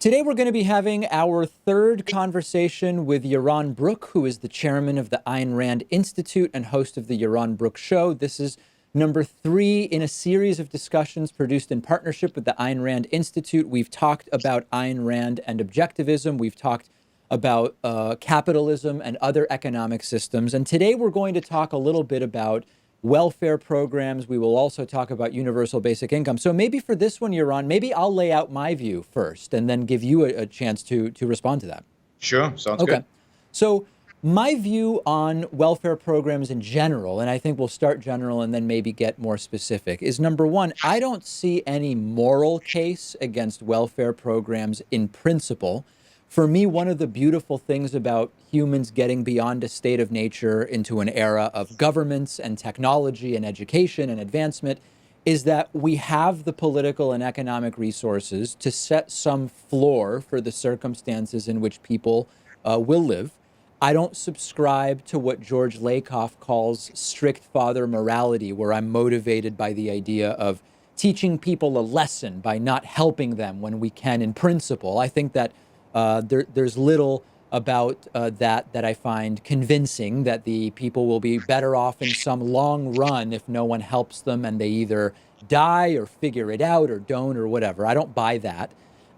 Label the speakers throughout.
Speaker 1: Today, we're going to be having our third conversation with Yaron Brook, who is the chairman of the Ayn Rand Institute and host of the Yaron Brook Show. This is number 3 in a series of discussions produced in partnership with the Ayn Rand Institute. We've talked about Ayn Rand and objectivism. We've talked about capitalism and other economic systems. And today, we're going to talk a little bit about welfare programs. We will also talk about universal basic income. So maybe for this one, Yaron, maybe I'll lay out my view first and then give you a chance to respond to that.
Speaker 2: Sure, sounds
Speaker 1: Okay.
Speaker 2: good.
Speaker 1: So my view on welfare programs in general, and I think we'll start general and then maybe get more specific, is number one, I don't see any moral case against welfare programs in principle. For me, one of the beautiful things about humans getting beyond a state of nature into an era of governments and technology and education and advancement is that we have the political and economic resources to set some floor for the circumstances in which people will live. I don't subscribe to what George Lakoff calls strict father morality, where I'm motivated by the idea of teaching people a lesson by not helping them when we can in principle. I think that there's little about that I find convincing, that the people will be better off in some long run if no one helps them and they either die or figure it out or don't or whatever. I don't buy that.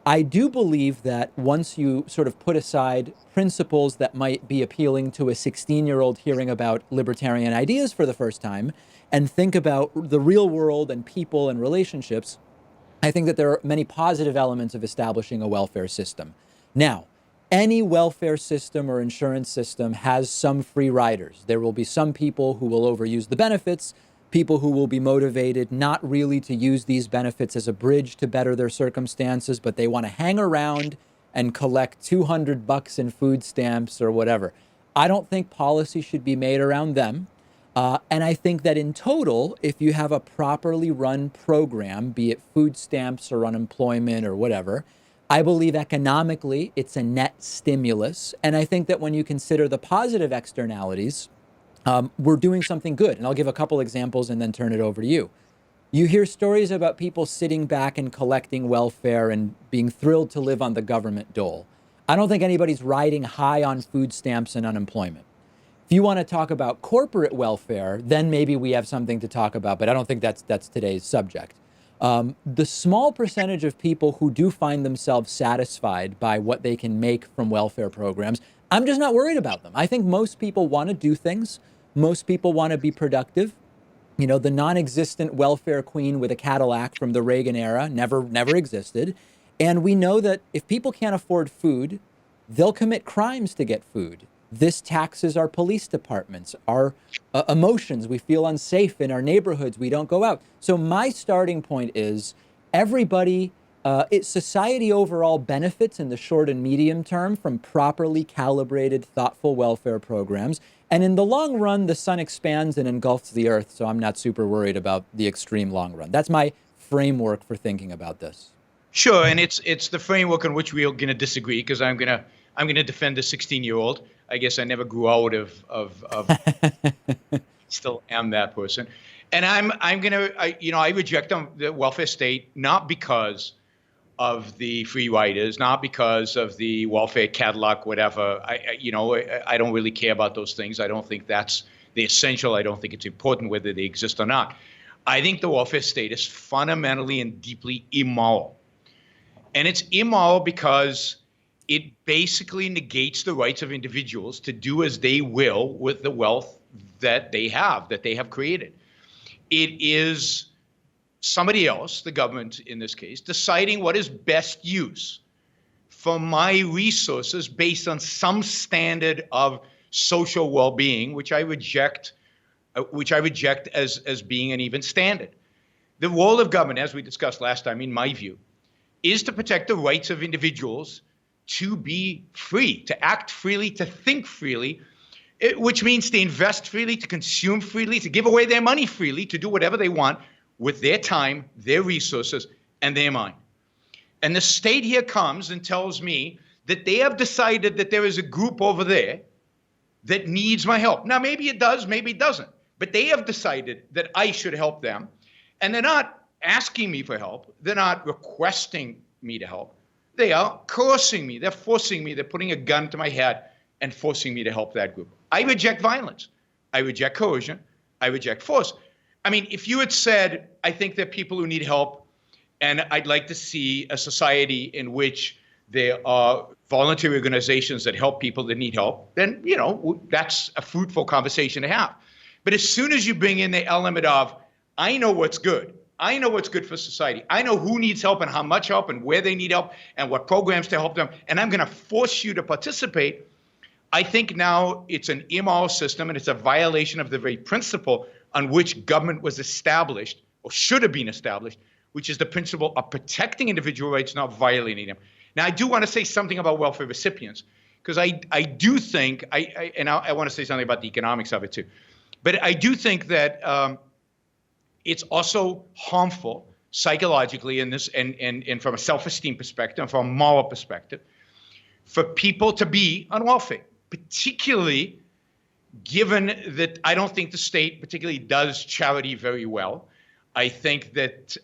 Speaker 1: I do believe that once you sort of put aside principles that might be appealing to a 16-year-old hearing about libertarian ideas for the first time and think about the real world and people and relationships, I think that there are many positive elements of establishing a welfare system. Now, any welfare system or insurance system has some free riders. There will be some people who will overuse the benefits, people who will be motivated not really to use these benefits as a bridge to better their circumstances, but they want to hang around and collect $200 in food stamps or whatever. I don't think policy should be made around them. And I think that in total, if you have a properly run program, be it food stamps or unemployment or whatever, I believe economically it's a net stimulus. And I think that when you consider the positive externalities, we're doing something good. And I'll give a couple examples and then turn it over to you. You hear stories about people sitting back and collecting welfare and being thrilled to live on the government dole. I don't think anybody's riding high on food stamps and unemployment. If you want to talk about corporate welfare, then maybe we have something to talk about, but I don't think that's today's subject. The small percentage of people who do find themselves satisfied by what they can make from welfare programs, I'm just not worried about them. I think most people want to do things. Most people want to be productive. You know, the non-existent welfare queen with a Cadillac from the Reagan era never existed. And we know that if people can't afford food, they'll commit crimes to get food. This taxes our police departments, our emotions. We feel unsafe in our neighborhoods. We don't go out. So my starting point is everybody, society overall benefits in the short and medium term from properly calibrated, thoughtful welfare programs. And in the long run, the sun expands and engulfs the earth. So I'm not super worried about the extreme long run. That's my framework for thinking about this.
Speaker 2: Sure, and it's the framework on which we're going to disagree, because I'm gonna defend the 16-year-old. I guess I never grew out of still am that person, and I reject the welfare state, not because of the free riders, not because of the welfare Cadillac, whatever. I don't really care about those things. I don't think that's the essential. I don't think it's important whether they exist or not. I think the welfare state is fundamentally and deeply immoral. And it's immoral because it basically negates the rights of individuals to do as they will with the wealth that they have created. It is somebody else, the government in this case, deciding what is best use for my resources based on some standard of social well-being, which I reject as being an even standard. The role of government, as we discussed last time, in my view, is to protect the rights of individuals to be free, to act freely, to think freely, which means to invest freely, to consume freely, to give away their money freely, to do whatever they want with their time, their resources, and their mind. And the state here comes and tells me that they have decided that there is a group over there that needs my help. Now, maybe it does, maybe it doesn't, but they have decided that I should help them, and they're not asking me for help. They're not requesting me to help. They are coercing me. They're forcing me. They're putting a gun to my head and forcing me to help that group. I reject violence. I reject coercion. I reject force. I mean, if you had said, I think there are people who need help, and I'd like to see a society in which there are voluntary organizations that help people that need help, then, you know, that's a fruitful conversation to have. But as soon as you bring in the element of, I know what's good. I know what's good for society. I know who needs help and how much help and where they need help and what programs to help them. And I'm going to force you to participate. I think now it's an immoral system, and it's a violation of the very principle on which government was established, or should have been established, which is the principle of protecting individual rights, not violating them. Now, I do want to say something about welfare recipients, because I do think, I want to say something about the economics of it too, but I do think that it's also harmful psychologically in this, and from a self-esteem perspective, and from a moral perspective, for people to be on welfare, particularly given that I don't think the state particularly does charity very well. I think that,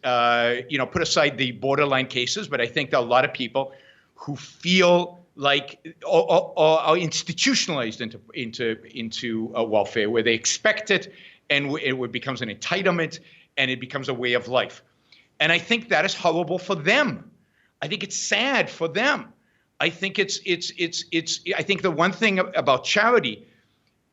Speaker 2: put aside the borderline cases, but I think there are a lot of people who feel like or are institutionalized into welfare, where they expect it, and it becomes an entitlement, and it becomes a way of life. And I think that is horrible for them. I think it's sad for them. I think I think the one thing about charity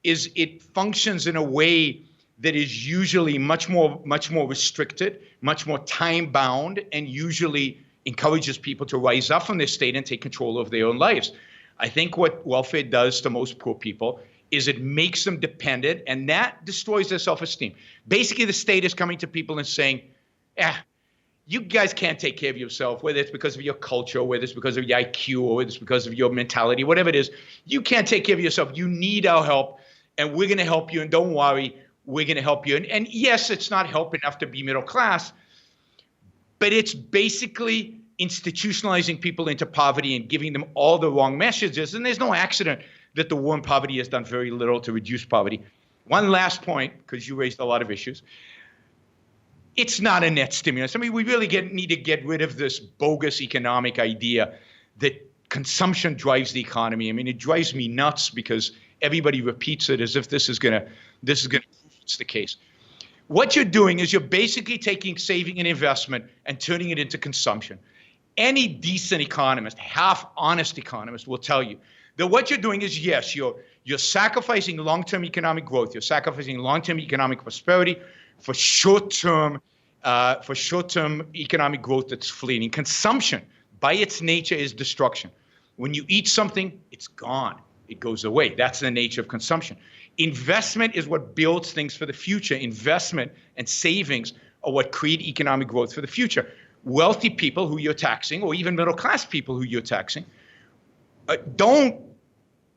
Speaker 2: is it functions in a way that is usually much more restricted, much more time bound, and usually encourages people to rise up from their state and take control of their own lives. I think what welfare does to most poor people is it makes them dependent, and that destroys their self-esteem. Basically, the state is coming to people and saying, you guys can't take care of yourself, whether it's because of your culture, whether it's because of your IQ, or whether it's because of your mentality, whatever it is. You can't take care of yourself. You need our help, and we're going to help you, and don't worry, we're going to help you. And yes, it's not help enough to be middle class, but it's basically institutionalizing people into poverty and giving them all the wrong messages. And there's no accident that the war on poverty has done very little to reduce poverty. One last point, because you raised a lot of issues. It's not a net stimulus. I mean, we really need to get rid of this bogus economic idea that consumption drives the economy. I mean, it drives me nuts because everybody repeats it as if this is gonna prove it's the case. What you're doing is you're basically taking saving and investment and turning it into consumption. Any decent economist, half honest economist, will tell you that what you're doing is, yes, you're sacrificing long-term economic growth, you're sacrificing long-term economic prosperity for short-term economic growth that's fleeting. Consumption, by its nature, is destruction. When you eat something, it's gone. It goes away. That's the nature of consumption. Investment is what builds things for the future. Investment and savings are what create economic growth for the future. Wealthy people who you're taxing, or even middle-class people who you're taxing, don't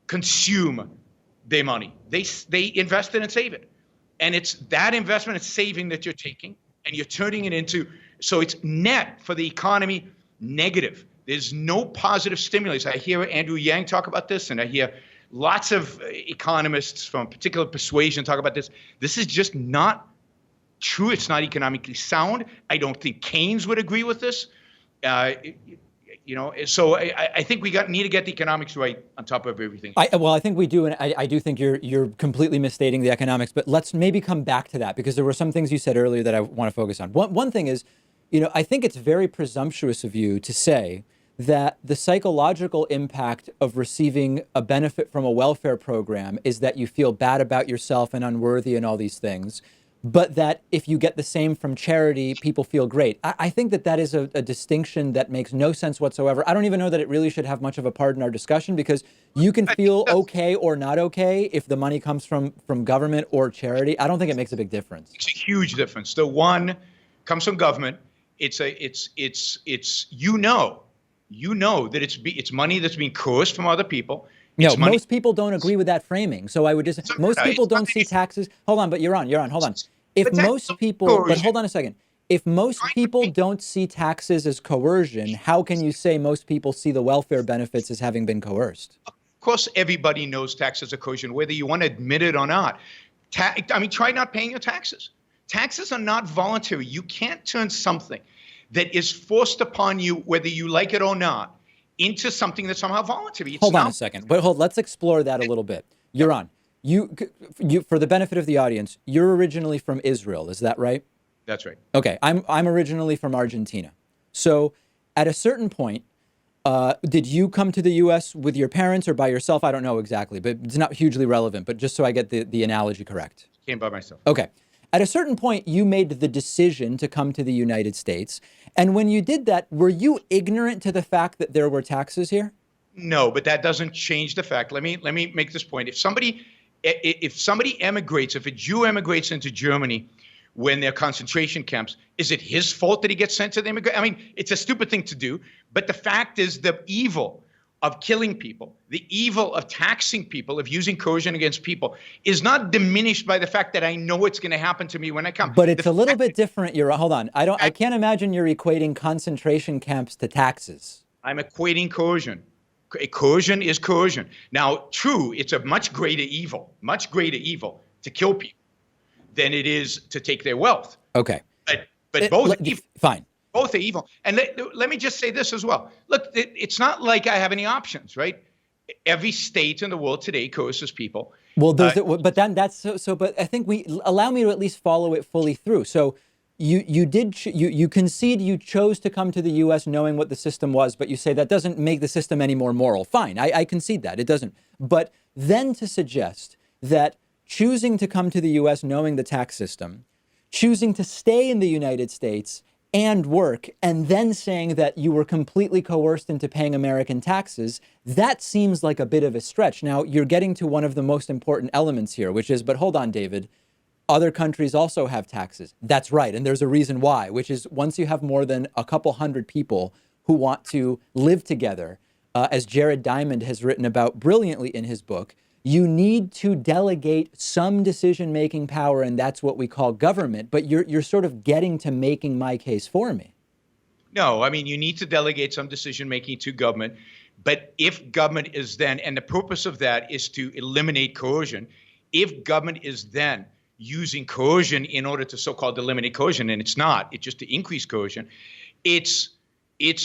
Speaker 2: consume their money. They invest it and save it. And it's that investment and saving that you're taking, and you're turning it into, so it's net for the economy negative. There's no positive stimulus. I hear Andrew Yang talk about this, and I hear lots of economists from particular persuasion talk about this. This is just not true. It's not economically sound. I don't think Keynes would agree with this. So I think we need to get the economics right on top of everything.
Speaker 1: I think we do, and I do think you're completely misstating the economics. But let's maybe come back to that, because there were some things you said earlier that I want to focus on. One thing is, I think it's very presumptuous of you to say that the psychological impact of receiving a benefit from a welfare program is that you feel bad about yourself and unworthy and all these things, but that if you get the same from charity, people feel great. I think that is a distinction that makes no sense whatsoever. I don't even know that it really should have much of a part in our discussion, because you can feel okay or not okay if the money comes from government or charity. I don't think it makes a big difference.
Speaker 2: It's a huge difference. The one comes from government. You know that it's money that's being coerced from other people.
Speaker 1: No, most people don't agree with that framing. So I would just, most people don't see taxes. Hold on, but Yaron, hold on. If most people, but hold on a second. If most people don't see taxes as coercion, how can you say most people see the welfare benefits as having been coerced?
Speaker 2: Of course, everybody knows taxes are coercion, whether you want to admit it or not. Try not paying your taxes. Taxes are not voluntary. You can't turn something that is forced upon you, whether you like it or not, into something that's somehow voluntary. It's
Speaker 1: Hold on
Speaker 2: not.
Speaker 1: a second. But let's explore that a little bit. Yaron, you, for the benefit of the audience, you're originally from Israel. Is that right?
Speaker 2: That's right.
Speaker 1: Okay. I'm originally from Argentina. So at a certain point, did you come to the U.S. with your parents or by yourself? I don't know exactly, but it's not hugely relevant. But just so I get the analogy correct.
Speaker 2: Came by myself.
Speaker 1: Okay. At a certain point, you made the decision to come to the United States. And when you did that, were you ignorant to the fact that there were taxes here?
Speaker 2: No, but that doesn't change the fact. Let me make this point. If somebody emigrates, if a Jew emigrates into Germany when they're concentration camps, is it his fault that he gets sent to the immigrant? I mean, it's a stupid thing to do. But the fact is, the evil of killing people, the evil of taxing people, of using coercion against people, is not diminished by the fact that I know it's going to happen to me when I come.
Speaker 1: But it's a little bit different. Hold on. I can't imagine you're equating concentration camps to taxes.
Speaker 2: I'm equating coercion. Coercion is coercion. Now, true, it's a much greater evil to kill people than it is to take their wealth.
Speaker 1: Okay.
Speaker 2: But both are evil.
Speaker 1: Fine.
Speaker 2: Both are evil. And let me just say this as well. Look, it's not like I have any options, right? Every state in the world today coerces people.
Speaker 1: Well, but then that's so. But I think allow me to at least follow it fully through. So you concede you chose to come to the U.S. knowing what the system was, but you say that doesn't make the system any more moral. Fine, I concede that it doesn't. But then to suggest that choosing to come to the U.S. knowing the tax system, choosing to stay in the United States and work, and then saying that you were completely coerced into paying American taxes, that seems like a bit of a stretch. Now, you're getting to one of the most important elements here, which is, but hold on, David, other countries also have taxes. That's right, and there's a reason why, which is once you have more than a couple hundred people who want to live together, as Jared Diamond has written about brilliantly in his book, you need to delegate some decision-making power, and that's what we call government. But you're sort of getting to making my case for me.
Speaker 2: No, I mean, you need to delegate some decision-making to government. But if government is then, and the purpose of that is to eliminate coercion, if government is then using coercion in order to so-called eliminate coercion, and it's not, it's just to increase coercion, it's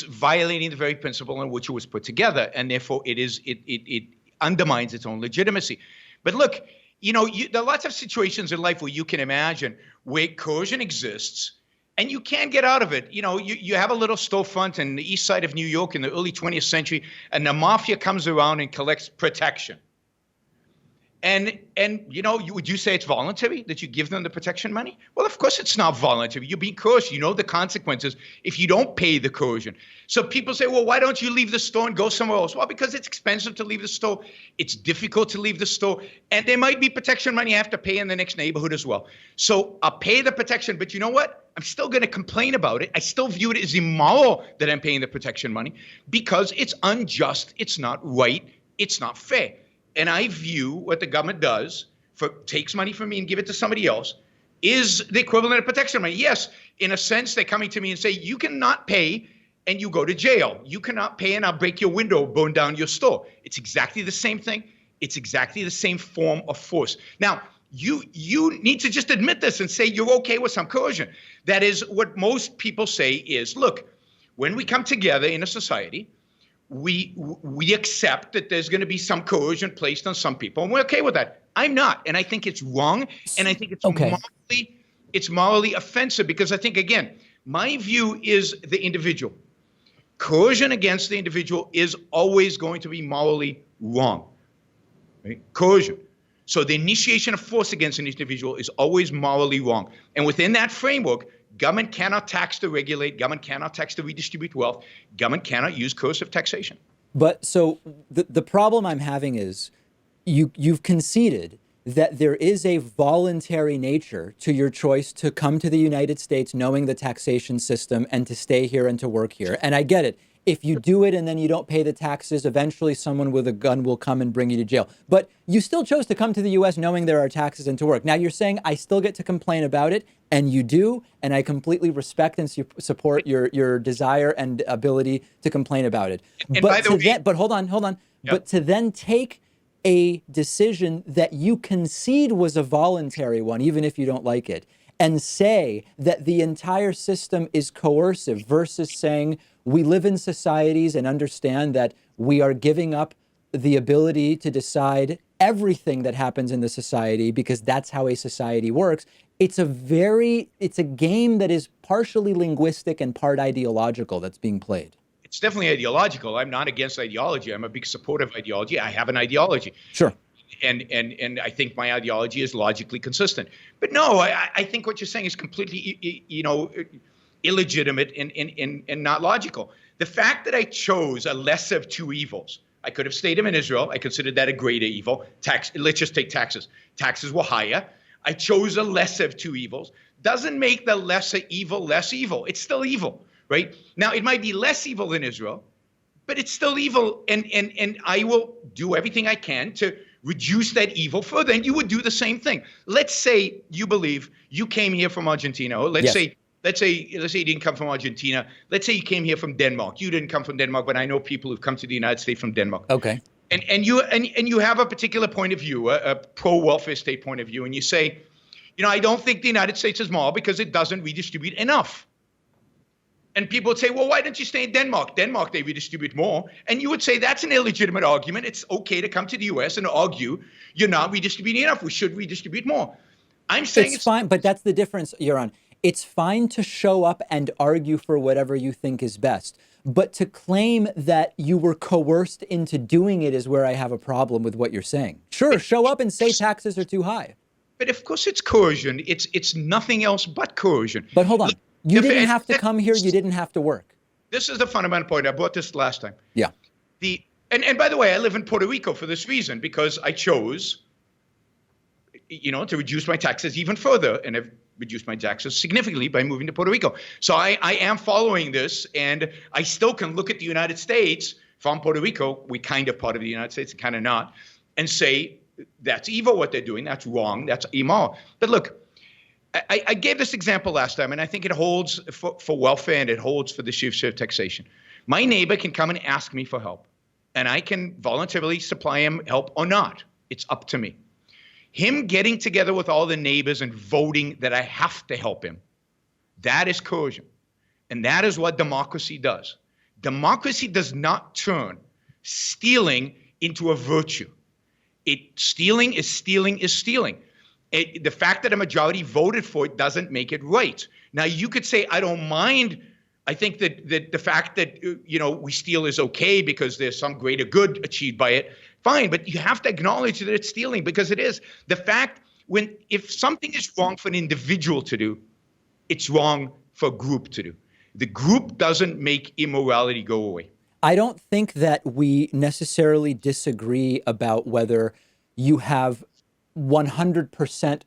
Speaker 2: violating the very principle on which it was put together, and therefore it undermines its own legitimacy. But look, there are lots of situations in life where you can imagine where coercion exists and you can't get out of it. You have a little storefront in the east side of New York in the early 20th century, and the mafia comes around and collects protection. And would you say it's voluntary that you give them the protection money? Well, of course it's not voluntary. You're being coerced. You know the consequences if you don't pay the coercion. So people say, well, why don't you leave the store and go somewhere else? Well, because it's expensive to leave the store. It's difficult to leave the store. And there might be protection money I have to pay in the next neighborhood as well. So I'll pay the protection. But you know what? I'm still going to complain about it. I still view it as immoral that I'm paying the protection money because it's unjust. It's not right. It's not fair. And I view what the government does, takes money from me and give it to somebody else, is the equivalent of protection money. Yes, in a sense, they're coming to me and say, you cannot pay and you go to jail. You cannot pay and I'll break your window, burn down your store. It's exactly the same thing. It's exactly the same form of force. Now, you need to just admit this and say you're okay with some coercion. That is what most people say is, look, when we come together in a society, we accept that there's going to be some coercion placed on some people, and we're okay with that. I'm not, and I think it's wrong, and I think it's morally offensive because I think, again, my view is the individual. Coercion against the individual is always going to be morally wrong. Right? Coercion. So the initiation of force against an individual is always morally wrong, and within that framework, government cannot tax to regulate. Government cannot tax to redistribute wealth. Government cannot use coercive taxation.
Speaker 1: But so the problem I'm having is you've conceded that there is a voluntary nature to your choice to come to the United States knowing the taxation system and to stay here and to work here. And I get it. If you do it and then you don't pay the taxes, eventually someone with a gun will come and bring you to jail. But you still chose to come to the U.S. knowing there are taxes and to work. Now you're saying I still get to complain about it, and you do, and I completely respect and support your desire and ability to complain about it.
Speaker 2: And
Speaker 1: but hold on. Yep. But to then take a decision that you concede was a voluntary one, even if you don't like it, and say that the entire system is coercive versus saying we live in societies and understand that we are giving up the ability to decide everything that happens in the society because that's how a society works. It's a game that is partially linguistic and part ideological that's being played.
Speaker 2: It's definitely ideological. I'm not against ideology. I'm a big supporter of ideology. I have an ideology.
Speaker 1: Sure.
Speaker 2: And I think my ideology is logically consistent. But no, I think what you're saying is completely, illegitimate and not logical. The fact that I chose a lesser of two evils, I could have stayed in Israel. I considered that a greater evil. Let's just take taxes. Taxes were higher. I chose a lesser of two evils. Doesn't make the lesser evil less evil. It's still evil, right? Now, it might be less evil than Israel, but it's still evil. And I will do everything I can to reduce that evil further. And you would do the same thing. Let's say you believe you came here from Argentina, or let's say you didn't come from Argentina. Let's say you came here from Denmark. You didn't come from Denmark, but I know people who've come to the United States from Denmark.
Speaker 1: Okay.
Speaker 2: And you have a particular point of view, a pro-welfare state point of view, and you say, I don't think the United States is moral because it doesn't redistribute enough. And people would say, well, why don't you stay in Denmark? Denmark, they redistribute more. And you would say that's an illegitimate argument. It's okay to come to the U.S. and argue you're not redistributing enough. We should redistribute more. I'm saying
Speaker 1: it's fine, but that's the difference, Yaron. It's fine to show up and argue for whatever you think is best. But to claim that you were coerced into doing it is where I have a problem with what you're saying. Sure, show up and say taxes are too high.
Speaker 2: But of course it's coercion. It's nothing else but coercion.
Speaker 1: But hold on. You didn't have to come here. You didn't have to work.
Speaker 2: This is the fundamental point. I brought this last time.
Speaker 1: Yeah.
Speaker 2: And by the way, I live in Puerto Rico for this reason, because I chose, to reduce my taxes even further. And I've reduced my taxes significantly by moving to Puerto Rico. So I am following this, and I still can look at the United States from Puerto Rico. We kind of part of the United States and kind of not, and say, that's evil what they're doing. That's wrong. That's immoral. But look, I gave this example last time, and I think it holds for welfare, and it holds for the issue of taxation. My neighbor can come and ask me for help, and I can voluntarily supply him help or not. It's up to me. Him getting together with all the neighbors and voting that I have to help him, that is coercion. And that is what democracy does. Democracy does not turn stealing into a virtue. Stealing is stealing is stealing. The fact that a majority voted for it doesn't make it right. Now, you could say, I don't mind. I think that the fact that, we steal is okay because there's some greater good achieved by it. Fine, but you have to acknowledge that it's stealing, because it is. The fact, if something is wrong for an individual to do, it's wrong for a group to do. The group doesn't make immorality go away.
Speaker 1: I don't think that we necessarily disagree about whether you have 100%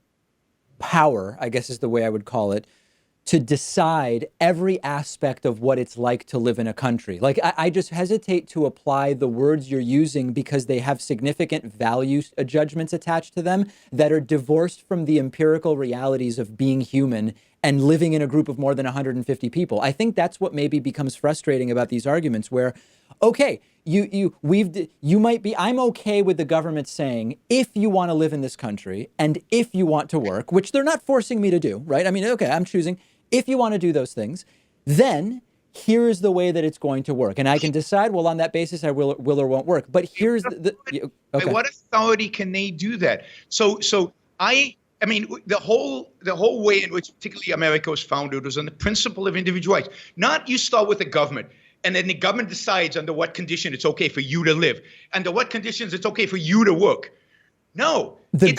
Speaker 1: power, I guess is the way I would call it, to decide every aspect of what it's like to live in a country. Like, I just hesitate to apply the words you're using because they have significant value judgments attached to them that are divorced from the empirical realities of being human and living in a group of more than 150 people. I think that's what maybe becomes frustrating about these arguments where, okay, I'm okay with the government saying, if you want to live in this country and if you want to work, which they're not forcing me to do, right? I mean, okay, I'm choosing. If you want to do those things, then here is the way that it's going to work. And I can decide, well, on that basis, I will or won't work. But here's okay.
Speaker 2: By what authority can they do that? So I mean, the whole way in which particularly America was founded was on the principle of individual rights. Not you start with the government, and then the government decides under what condition it's okay for you to live, under what conditions it's okay for you to work. No.
Speaker 1: The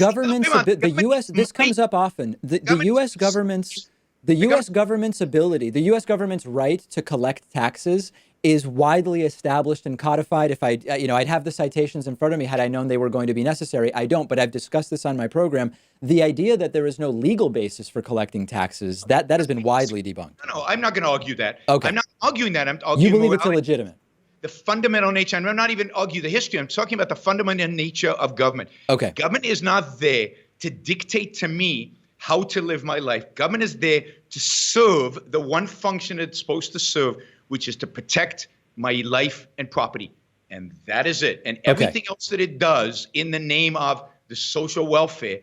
Speaker 1: U.S., this comes up often. The U.S. government's ability, the U.S. government's right to collect taxes is widely established and codified. If I'd have the citations in front of me had I known they were going to be necessary. I don't, but I've discussed this on my program. The idea that there is no legal basis for collecting taxes, that has been widely debunked.
Speaker 2: No, I'm not going to argue that.
Speaker 1: Okay.
Speaker 2: I'm not arguing that. I'm arguing
Speaker 1: you believe it's illegitimate.
Speaker 2: The fundamental nature, and I'm not even arguing the history. I'm talking about the fundamental nature of government.
Speaker 1: Okay.
Speaker 2: Government is not there to dictate to me how to live my life. Government is there to serve the one function it's supposed to serve, which is to protect my life and property. And that is it. And everything else that it does in the name of the social welfare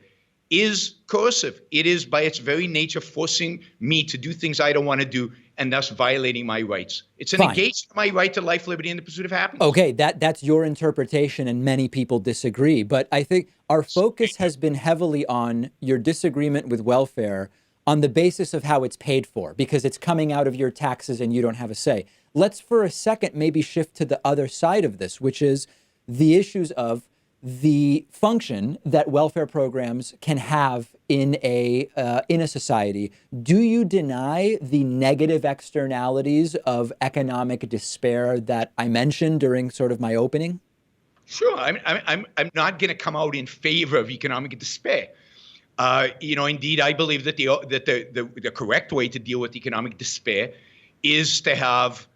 Speaker 2: is coercive. It is by its very nature forcing me to do things I don't want to do and thus violating my rights. It's an
Speaker 1: Fine.
Speaker 2: engagement of my right to life, liberty, and the pursuit of happiness.
Speaker 1: Okay, that's your interpretation, and many people disagree. But I think our focus has been heavily on your disagreement with welfare on the basis of how it's paid for, because it's coming out of your taxes and you don't have a say. Let's for a second maybe shift to the other side of this, which is the issues of the function that welfare programs can have in a society. Do you deny the negative externalities of economic despair that I mentioned during sort of my opening?
Speaker 2: Sure, I'm not going to come out in favor of economic despair. Indeed, I believe that the correct way to deal with economic despair is to have,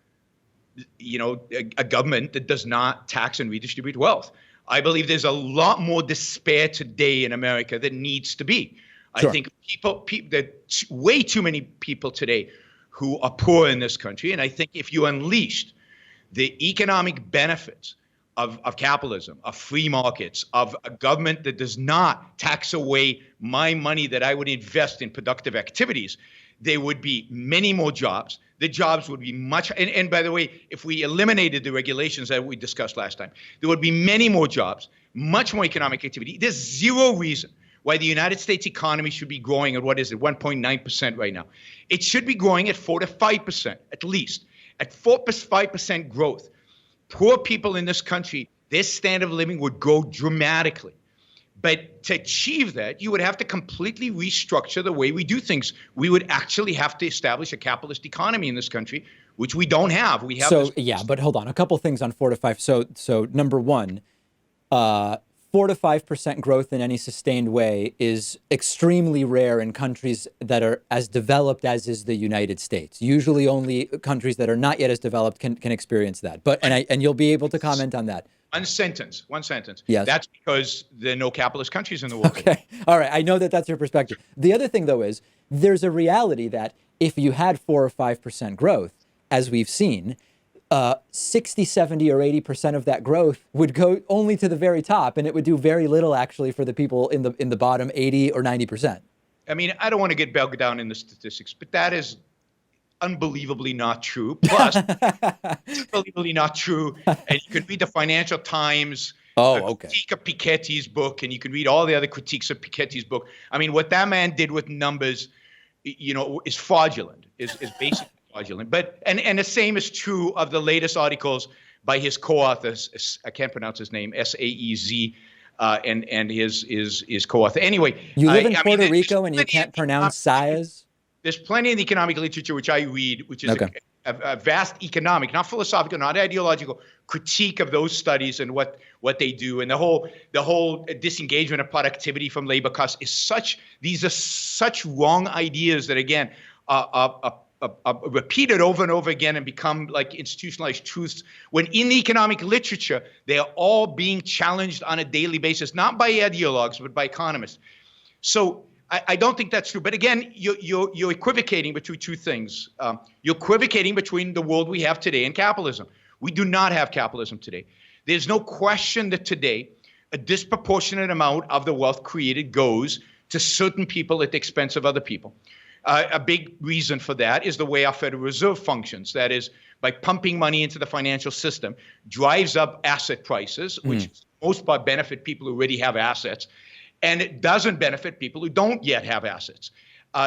Speaker 2: a government that does not tax and redistribute wealth. I believe there's a lot more despair today in America than needs to be. Sure. I think there's way too many people today who are poor in this country. And I think if you unleashed the economic benefits of capitalism, of free markets, of a government that does not tax away my money that I would invest in productive activities, there would be many more jobs. The jobs would be much, and by the way, if we eliminated the regulations that we discussed last time, there would be many more jobs, much more economic activity. There's zero reason why the United States economy should be growing at, 1.9% right now. It should be growing at 4 to 5%, at least. At 4 to 5% growth, poor people in this country, their standard of living would grow dramatically. But to achieve that, you would have to completely restructure the way we do things. We would actually have to establish a capitalist economy in this country, which we don't have. We have
Speaker 1: but hold on, a couple things on 4 to 5. So number one, 4 to 5% growth in any sustained way is extremely rare in countries that are as developed as is the United States. Usually, only countries that are not yet as developed can experience that. But and you'll be able to comment on that.
Speaker 2: One sentence.
Speaker 1: Yes.
Speaker 2: That's because there are no capitalist countries in the world.
Speaker 1: Okay. All right. I know that that's your perspective. The other thing, though, is there's a reality that if you had 4 or 5% growth, as we've seen, 60, 70, or 80% of that growth would go only to the very top, and it would do very little actually for the people in the bottom 80 or 90%.
Speaker 2: I mean, I don't want to get bogged down in the statistics, but that is unbelievably not true. Plus, it's unbelievably not true. And you can read the Financial Times critique of Piketty's book, and you can read all the other critiques of Piketty's book. I mean, what that man did with numbers, is fraudulent, is basically fraudulent. But and the same is true of the latest articles by his co-authors. I can't pronounce his name, Saez, and his co-author. Anyway,
Speaker 1: you live in Puerto Rico and you can't pronounce Saez?
Speaker 2: There's plenty in the economic literature which I read, which is a vast economic, not philosophical, not ideological critique of those studies and what they do, and the whole disengagement of productivity from labor costs is such. These are such wrong ideas that again are repeated over and over again and become like institutionalized truths. When in the economic literature they are all being challenged on a daily basis, not by ideologues but by economists. So I don't think that's true. But again, you're equivocating between two things. You're equivocating between the world we have today and capitalism. We do not have capitalism today. There's no question that today a disproportionate amount of the wealth created goes to certain people at the expense of other people. A big reason for that is the way our Federal Reserve functions. That is, by pumping money into the financial system, drives up asset prices, which for the most part benefit people who already have assets. And it doesn't benefit people who don't yet have assets.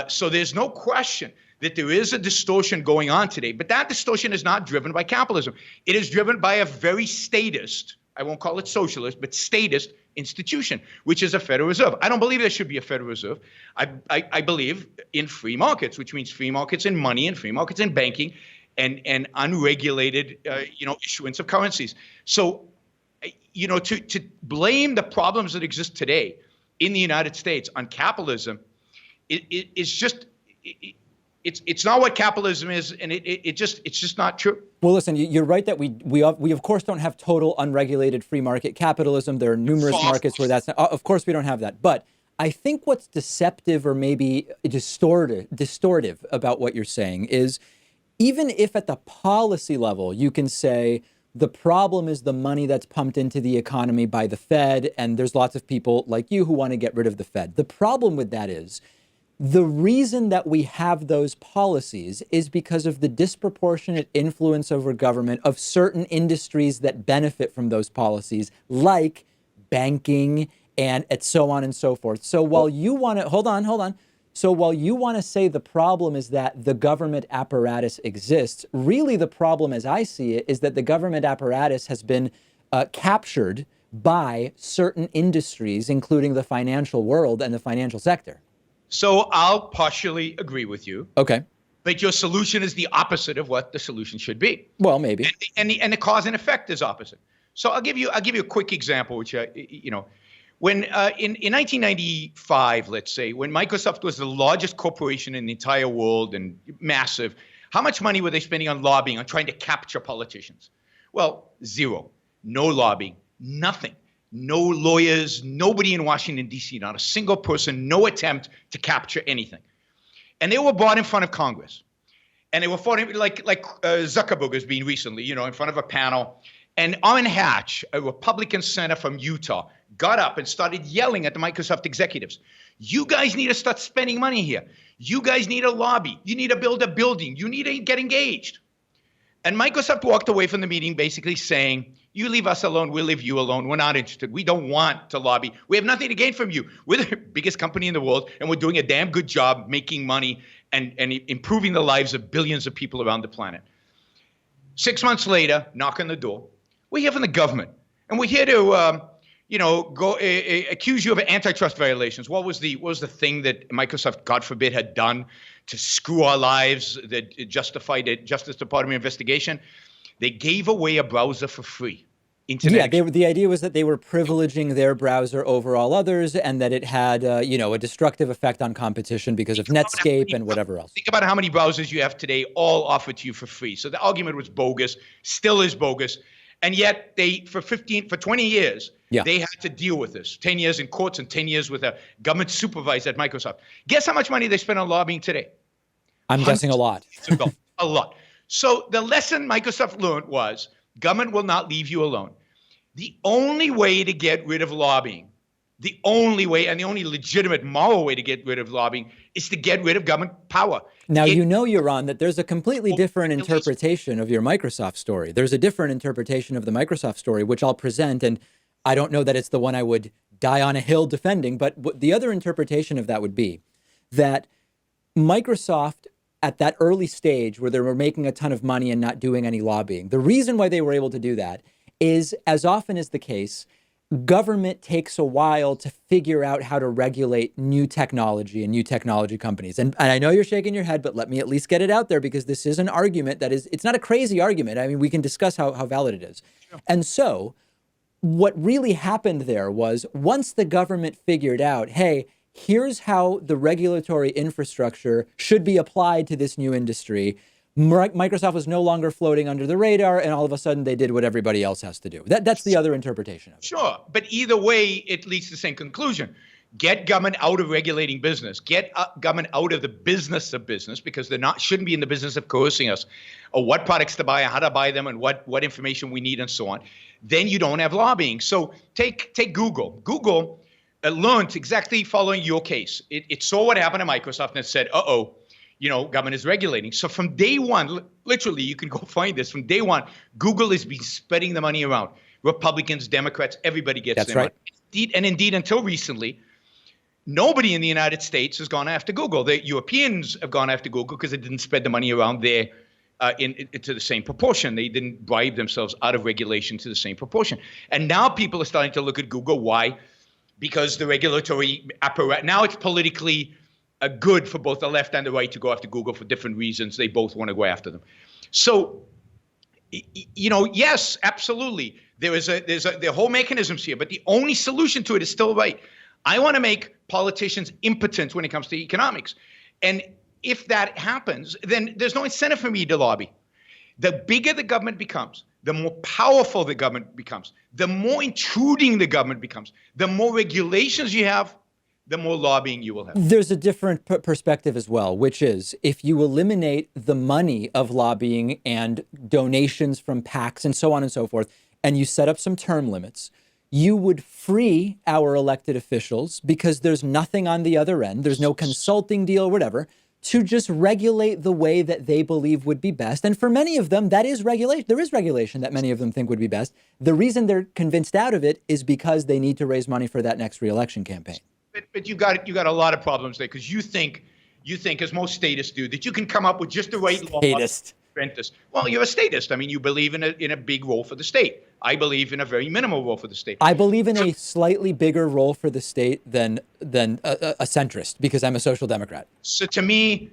Speaker 2: So there's no question that there is a distortion going on today. But that distortion is not driven by capitalism. It is driven by a very statist, I won't call it socialist, but statist institution, which is a Federal Reserve. I don't believe there should be a Federal Reserve. I believe in free markets, which means free markets in money and free markets in banking and unregulated issuance of currencies. So, to blame the problems that exist today in the United States on capitalism, it's not what capitalism is, and it's just not true.
Speaker 1: Well, listen, you're right that we of course don't have total unregulated free market capitalism. There are numerous markets where that's not, of course we don't have that. But I think what's deceptive or maybe distortive about what you're saying is, even if at the policy level you can say, The problem is the money that's pumped into the economy by the Fed, and there's lots of people like you who want to get rid of the Fed. The problem with that is the reason that we have those policies is because of the disproportionate influence over government of certain industries that benefit from those policies, like banking and so on and so forth. So while you want to, hold on. So while you want to say the problem is that the government apparatus exists, really the problem as I see it is that the government apparatus has been captured by certain industries, including the financial world and the financial sector.
Speaker 2: So I'll partially agree with you.
Speaker 1: Okay.
Speaker 2: But your solution is the opposite of what the solution should be.
Speaker 1: Well, maybe.
Speaker 2: And the cause and effect is opposite. So I'll give you a quick example, which when in 1995, let's say, when Microsoft was the largest corporation in the entire world and massive, how much money were they spending on lobbying, on trying to capture politicians? Well, zero. No lobbying, nothing. No lawyers, nobody in Washington, D.C., not a single person, no attempt to capture anything. And they were brought in front of Congress. And they were fought like Zuckerberg has been recently, in front of a panel. And Orrin Hatch, a Republican senator from Utah, got up and started yelling at the Microsoft executives. You guys need to start spending money here. You guys need a lobby. You need to build a building. You need to get engaged. And Microsoft walked away from the meeting basically saying, you leave us alone, we'll leave you alone. We're not interested. We don't want to lobby. We have nothing to gain from you. We're the biggest company in the world, and we're doing a damn good job making money and improving the lives of billions of people around the planet. 6 months later, knock on the door. We're here from the government, and we're here to accuse you of antitrust violations. What was the thing that Microsoft, God forbid, had done to screw our lives that justified a Justice Department investigation? They gave away a browser for free.
Speaker 1: Yeah, the idea was that they were privileging their browser over all others, and that it had, a destructive effect on competition because of Netscape and whatever else.
Speaker 2: Think about how many browsers you have today, all offered to you for free. So the argument was bogus, still is bogus, and yet for 20 years, they had to deal with this. 10 years in courts and 10 years with a government supervisor at Microsoft. Guess how much money they spend on lobbying today?
Speaker 1: I'm guessing a lot.
Speaker 2: A lot. So the lesson Microsoft learned was government will not leave you alone. The only way to get rid of lobbying, the only way and the only legitimate moral way to get rid of lobbying is to get rid of government power.
Speaker 1: Now, Yaron, that there's a completely different interpretation of your Microsoft story. There's a different interpretation of the Microsoft story, which I'll present. And I don't know that it's the one I would die on a hill defending. But the other interpretation of that would be that Microsoft, at that early stage where they were making a ton of money and not doing any lobbying, the reason why they were able to do that is, as often is the case, government takes a while to figure out how to regulate new technology and new technology companies. And I know you're shaking your head, but let me at least get it out there, because this is an argument that it's not a crazy argument. I mean, we can discuss how valid it is. Sure. And so what really happened there was, once the government figured out, hey, here's how the regulatory infrastructure should be applied to this new industry, Microsoft was no longer floating under the radar, and all of a sudden they did what everybody else has to do. That's the other interpretation of it.
Speaker 2: Sure, but either way, it leads to the same conclusion. Get government out of regulating business. Get government out of the business of business, because they're shouldn't be in the business of coercing us, or what products to buy, and how to buy them, and what information we need, and so on. Then you don't have lobbying. So take Google. Google learned exactly following your case. It saw what happened at Microsoft and it said, government is regulating. So from day one, literally, you can go find this. From day one, Google has been spreading the money around. Republicans, Democrats, everybody gets their money. Indeed, until recently, nobody in the United States has gone after Google. The Europeans have gone after Google because they didn't spread the money around there to the same proportion. They didn't bribe themselves out of regulation to the same proportion. And now people are starting to look at Google. Why? Because the regulatory apparatus, now it's politically good for both the left and the right to go after Google for different reasons. They both want to go after them. So, yes, absolutely. There's the whole mechanisms here, but the only solution to it is still right. I want to make politicians impotent when it comes to economics. And if that happens, then there's no incentive for me to lobby. The bigger the government becomes, the more powerful the government becomes, the more intruding the government becomes, the more regulations you have, the more lobbying you will have.
Speaker 1: There's a different perspective as well, which is if you eliminate the money of lobbying and donations from PACs and so on and so forth, and you set up some term limits, you would free our elected officials, because there's nothing on the other end, there's no consulting deal, whatever, to just regulate the way that they believe would be best. And for many of them, that is regulation. There is regulation that many of them think would be best. The reason they're convinced out of it is because they need to raise money for that next re-election campaign.
Speaker 2: But you got a lot of problems there, because you think, as most statists do, that you can come up with just the right law.
Speaker 1: Statist.
Speaker 2: Well, you're a statist. I mean, you believe in a big role for the state. I believe in a very minimal role for the state.
Speaker 1: I believe in a slightly bigger role for the state than a centrist, because I'm a social democrat.
Speaker 2: So to me,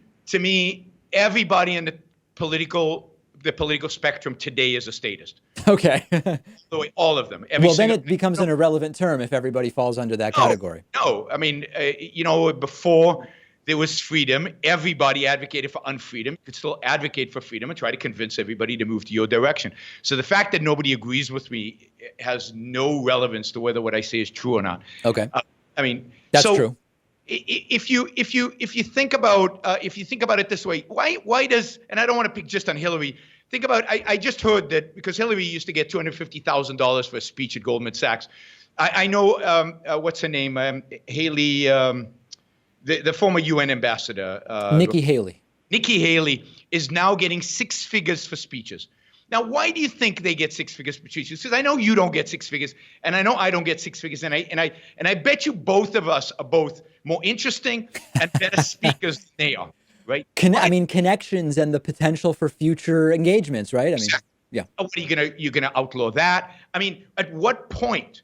Speaker 2: everybody in the political spectrum today is a statist.
Speaker 1: Okay.
Speaker 2: All of them.
Speaker 1: Well, then it becomes an irrelevant term if everybody falls under that category.
Speaker 2: No, I mean, before there was freedom, everybody advocated for unfreedom. You could still advocate for freedom and try to convince everybody to move to your direction. So the fact that nobody agrees with me has no relevance to whether what I say is true or not.
Speaker 1: Okay.
Speaker 2: I mean,
Speaker 1: that's true.
Speaker 2: If you think about it this way, why does, and I don't want to pick just on Hillary. Think about, I just heard that because Hillary used to get $250,000 for a speech at Goldman Sachs. I know what's her name, Haley. The former UN ambassador.
Speaker 1: Nikki Haley.
Speaker 2: Nikki Haley is now getting 6 figures for speeches. Now, why do you think they get 6 figures for speeches? Because I know you don't get 6 figures, and I know I don't get 6 figures, and I bet you both of us are both more interesting and better speakers than they are, right?
Speaker 1: I mean, connections and the potential for future engagements, right? I mean, yeah.
Speaker 2: What are you're gonna outlaw that? I mean, at what point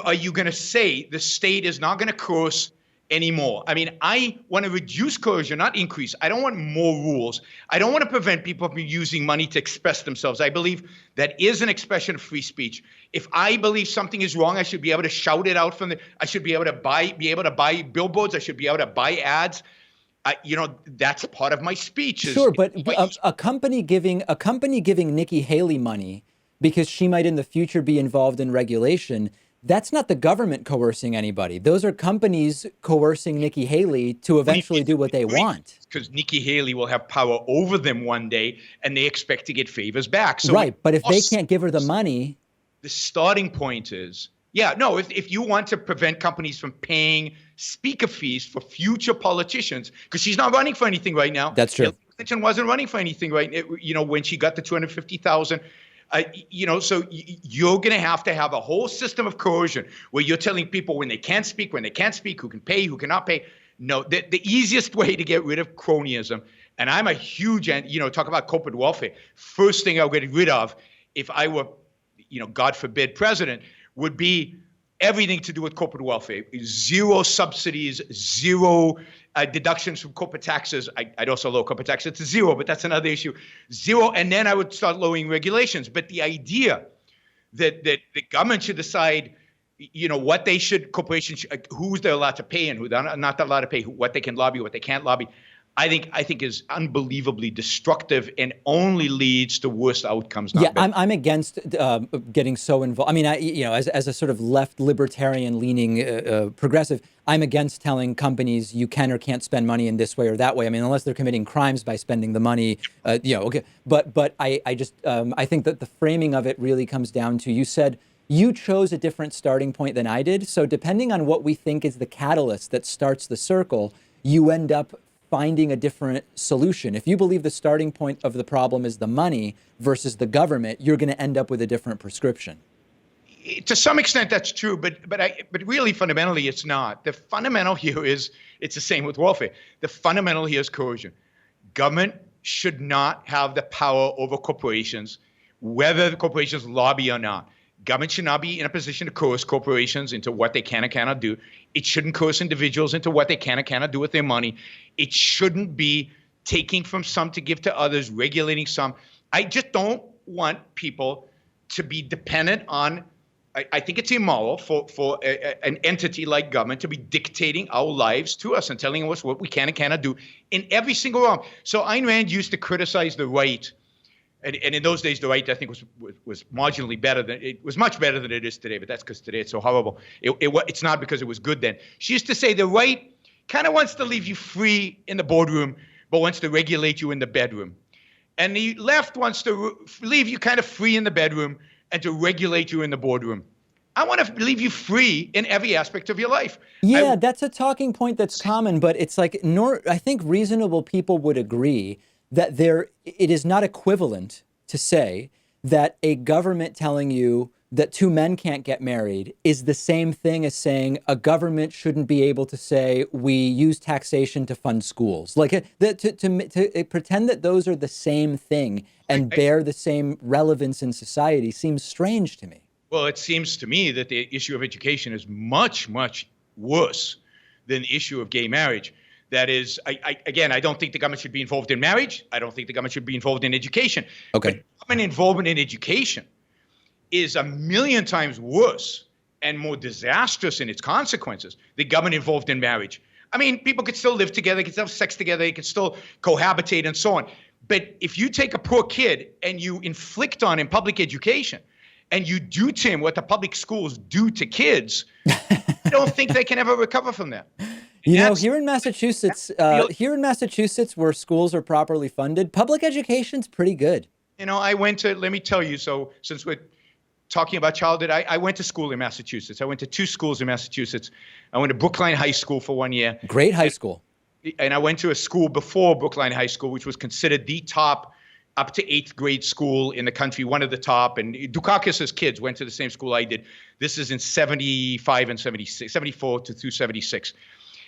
Speaker 2: are you gonna say the state is not gonna coerce anymore? I mean, I want to reduce coercion, not increase. I don't want more rules. I don't want to prevent people from using money to express themselves. I believe that is an expression of free speech. If I believe something is wrong, I should be able to shout it out I should be able to buy billboards. I should be able to buy ads. That's part of my speech.
Speaker 1: Sure, but a company giving Nikki Haley money because she might in the future be involved in regulation, that's not the government coercing anybody. Those are companies coercing Nikki Haley to eventually do what they want.
Speaker 2: Because Nikki Haley will have power over them one day, and they expect to get favors back. So
Speaker 1: right, but if they can't give her the money.
Speaker 2: The starting point is, if you want to prevent companies from paying speaker fees for future politicians, because she's not running for anything right now.
Speaker 1: That's true.
Speaker 2: Hillary Clinton wasn't running for anything when she got the $250,000. So you're going to have a whole system of coercion where you're telling people when they can't speak, who can pay, who cannot pay. No, the easiest way to get rid of cronyism, and I'm a huge, talk about corporate welfare. First thing I'll get rid of if I were, God forbid, president, would be everything to do with corporate welfare. 0 subsidies, 0 deductions from corporate taxes. I'd also lower corporate taxes to 0, but that's another issue. 0, and then I would start lowering regulations. But the idea that the government should decide, what they should, corporations, who's they're allowed to pay and who they're not allowed to pay, what they can lobby, what they can't lobby, I think is unbelievably destructive and only leads to worse outcomes.
Speaker 1: I'm against getting so involved. I mean, as a sort of left libertarian leaning progressive, I'm against telling companies you can or can't spend money in this way or that way. I mean, unless they're committing crimes by spending the money, okay. But I just I think that the framing of it really comes down to, you said you chose a different starting point than I did. So depending on what we think is the catalyst that starts the circle, you end up finding a different solution. If you believe the starting point of the problem is the money versus the government, you're going to end up with a different prescription.
Speaker 2: To some extent, that's true, but really fundamentally, it's not. The fundamental here is, it's the same with welfare. The fundamental here is coercion. Government should not have the power over corporations, whether the corporations lobby or not. Government should not be in a position to coerce corporations into what they can or cannot do. It shouldn't coerce individuals into what they can or cannot do with their money. It shouldn't be taking from some to give to others, regulating some. I just don't want people to be dependent on, I think it's immoral for an entity like government to be dictating our lives to us and telling us what we can and cannot do in every single realm. So Ayn Rand used to criticize the right And in those days, the right, I think, was marginally better than it was much better than it is today. But that's because today it's so horrible. It's not because it was good then. She used to say the right kind of wants to leave you free in the boardroom, but wants to regulate you in the bedroom. And the left wants to leave you kind of free in the bedroom and to regulate you in the boardroom. I want to leave you free in every aspect of your life.
Speaker 1: Yeah, that's a talking point that's common, but it's like, I think reasonable people would agree that it is not equivalent to say that a government telling you that two men can't get married is the same thing as saying a government shouldn't be able to say we use taxation to fund schools. Like to pretend that those are the same thing and bear the same relevance in society seems strange to me.
Speaker 2: Well, it seems to me that the issue of education is much, much worse than the issue of gay marriage. That is, again, I don't think the government should be involved in marriage. I don't think the government should be involved in education.
Speaker 1: Okay.
Speaker 2: But government involvement in education is a million times worse and more disastrous in its consequences than government involved in marriage. I mean, people could still live together, they could still have sex together, they could still cohabitate and so on. But if you take a poor kid and you inflict on him public education, and you do to him what the public schools do to kids, I don't think they can ever recover from that.
Speaker 1: You know, here in Massachusetts, where schools are properly funded, public education's pretty good.
Speaker 2: You know, let me tell you, so since we're talking about childhood, I went to school in Massachusetts. I went to 2 schools in Massachusetts. I went to Brookline High School for 1 year.
Speaker 1: Great high school.
Speaker 2: And I went to a school before Brookline High School, which was considered the top up to 8th grade school in the country, one of the top. And Dukakis's kids went to the same school I did. This is in 75 and 76, 74 through 76.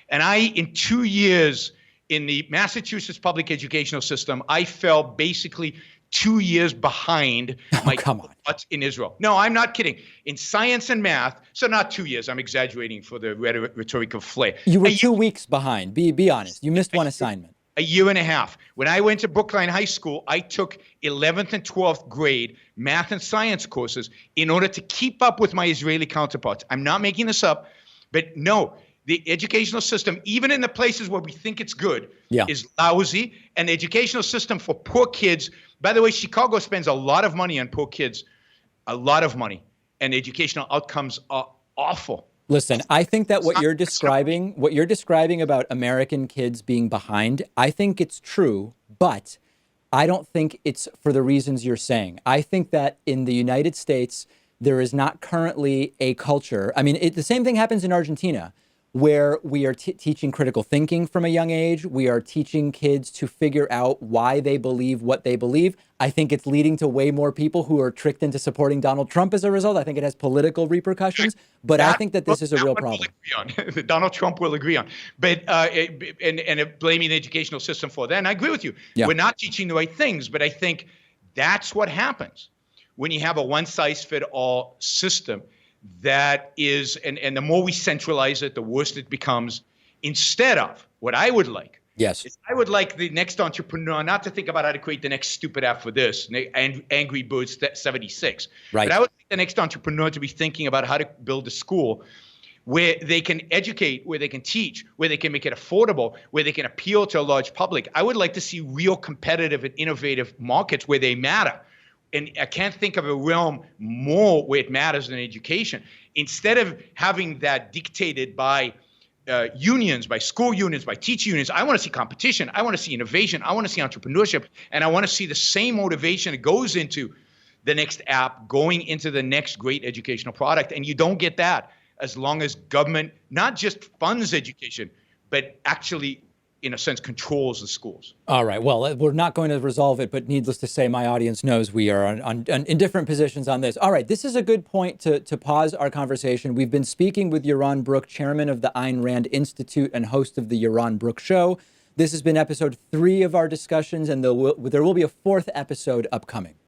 Speaker 2: And in 2 years in the Massachusetts public educational system, I fell basically 2 years behind my counterparts in Israel. No, I'm not kidding. In science and math, so not 2 years. I'm exaggerating for the rhetorical flair.
Speaker 1: You were 2 weeks behind. Be honest. You missed one assignment.
Speaker 2: A year and a half. When I went to Brookline High School, I took 11th and 12th grade math and science courses in order to keep up with my Israeli counterparts. I'm not making this up, but no, the educational system, even in the places where we think it's good, is lousy. And the educational system for poor kids, by the way, Chicago spends a lot of money on poor kids, a lot of money, and educational outcomes are awful.
Speaker 1: Listen, I think that what you're describing about American kids being behind, I think it's true, but I don't think it's for the reasons you're saying. I think that in the United States, there is not currently a culture. I mean, the same thing happens in Argentina, where we are teaching critical thinking from a young age. We are teaching kids to figure out why they believe what they believe. I think it's leading to way more people who are tricked into supporting Donald Trump as a result. I think it has political repercussions, but I think that this is a real problem.
Speaker 2: Donald Trump will agree on, but and blaming the educational system for that. And I agree with you. Yeah. We're not teaching the right things, but I think that's what happens when you have a one-size-fits-all system. That is, and the more we centralize it, the worse it becomes. Instead of what I would like, is I would like the next entrepreneur not to think about how to create the next stupid app for this, and Angry Birds 76. Right. But I would like the next entrepreneur to be thinking about how to build a school where they can educate, where they can teach, where they can make it affordable, where they can appeal to a large public. I would like to see real competitive and innovative markets where they matter. And I can't think of a realm more where it matters than education. Instead of having that dictated by unions, by school unions, by teacher unions, I want to see competition. I want to see innovation. I want to see entrepreneurship. And I want to see the same motivation that goes into the next app, going into the next great educational product. And you don't get that as long as government not just funds education, but actually in a sense, controls the schools.
Speaker 1: All right. Well, we're not going to resolve it, but needless to say, my audience knows we are in different positions on this. All right. This is a good point to pause our conversation. We've been speaking with Yaron Brook, chairman of the Ayn Rand Institute and host of the Yaron Brook Show. This has been episode 3 of our discussions, and there will be a 4th episode upcoming.